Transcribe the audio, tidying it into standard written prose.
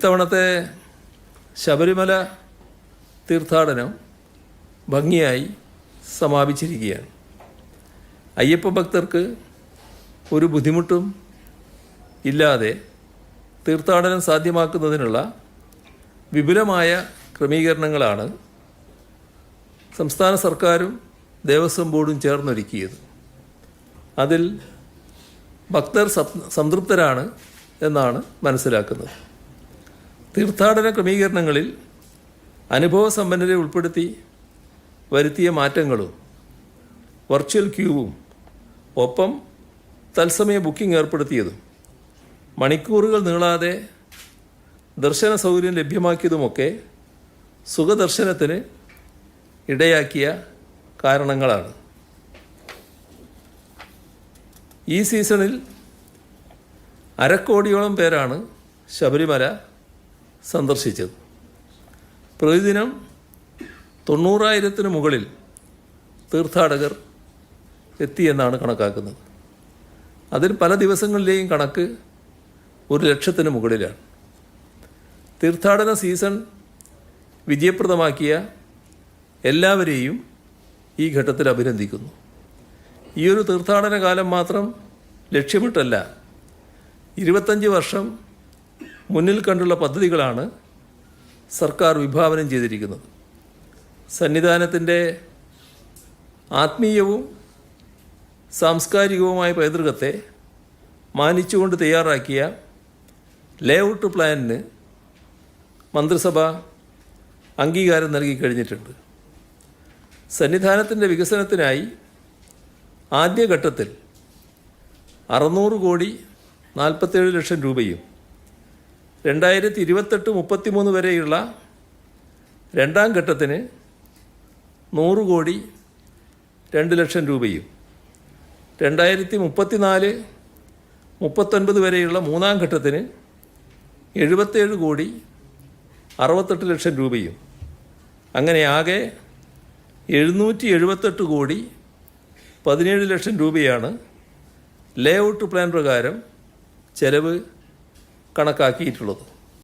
ഇത്തവണത്തെ ശബരിമല തീർത്ഥാടനം ഭംഗിയായി സമാപിച്ചിരിക്കുകയാണ്. അയ്യപ്പ ഭക്തർക്ക് ഒരു ബുദ്ധിമുട്ടും ഇല്ലാതെ തീർത്ഥാടനം സാധ്യമാക്കുന്നതിനുള്ള വിപുലമായ ക്രമീകരണങ്ങളാണ് സംസ്ഥാന സർക്കാരും ദേവസ്വം ബോർഡും ചേർന്നൊരുക്കിയത്. അതിൽ ഭക്തർ സംതൃപ്തരാണ് എന്നാണ് മനസ്സിലാക്കുന്നത്. തീർത്ഥാടന ക്രമീകരണങ്ങളിൽ അനുഭവസമ്പന്നരെ ഉൾപ്പെടുത്തി വരുത്തിയ മാറ്റങ്ങളും വെർച്വൽ ക്യൂവും ഒപ്പം തത്സമയ ബുക്കിംഗ് ഏർപ്പെടുത്തിയതും മണിക്കൂറുകൾ നീളാതെ ദർശന സൗകര്യം ലഭ്യമാക്കിയതുമൊക്കെ സുഖദർശനത്തിന് ഇടയാക്കിയ കാരണങ്ങളാണ്. ഈ സീസണിൽ 1/2 കോടിയോളം പേരാണ് ശബരിമല സന്ദർശിച്ചത്. പ്രതിദിനം 90,000-ന് മുകളിൽ തീർത്ഥാടകർ എത്തിയെന്നാണ് കണക്കാക്കുന്നത്. അതിൽ പല ദിവസങ്ങളിലെയും കണക്ക് 100,000-ന് മുകളിലാണ്. തീർത്ഥാടന സീസൺ വിജയപ്രദമാക്കിയ എല്ലാവരെയും ഈ ഘട്ടത്തിൽ അഭിനന്ദിക്കുന്നു. ഈയൊരു തീർത്ഥാടന കാലം മാത്രം ലക്ഷ്യമിട്ടല്ല, 25 വർഷം മുന്നിൽ കണ്ടുള്ള പദ്ധതികളാണ് സർക്കാർ വിഭാവനം ചെയ്തിരിക്കുന്നത്. സന്നിധാനത്തിൻ്റെ ആത്മീയവും സാംസ്കാരികവുമായ പൈതൃകത്തെ മാനിച്ചുകൊണ്ട് തയ്യാറാക്കിയ ലേഔട്ട് പ്ലാനിന് മന്ത്രിസഭ അംഗീകാരം നൽകി കഴിഞ്ഞിട്ടുണ്ട്. സന്നിധാനത്തിൻ്റെ വികസനത്തിനായി ആദ്യഘട്ടത്തിൽ 600 കോടി 47 ലക്ഷം രൂപയും 2028-33 വരെയുള്ള രണ്ടാം ഘട്ടത്തിന് 100 കോടി 2 ലക്ഷം രൂപയും 2034-39 വരെയുള്ള മൂന്നാം ഘട്ടത്തിന് 77 കോടി 68 ലക്ഷം രൂപയും അങ്ങനെ ആകെ 778 കോടി 17 ലക്ഷം രൂപയാണ് ലേഔട്ട് പ്ലാൻ പ്രകാരം ചെലവ് കണക്കാക്കിയിട്ടുള്ളത്.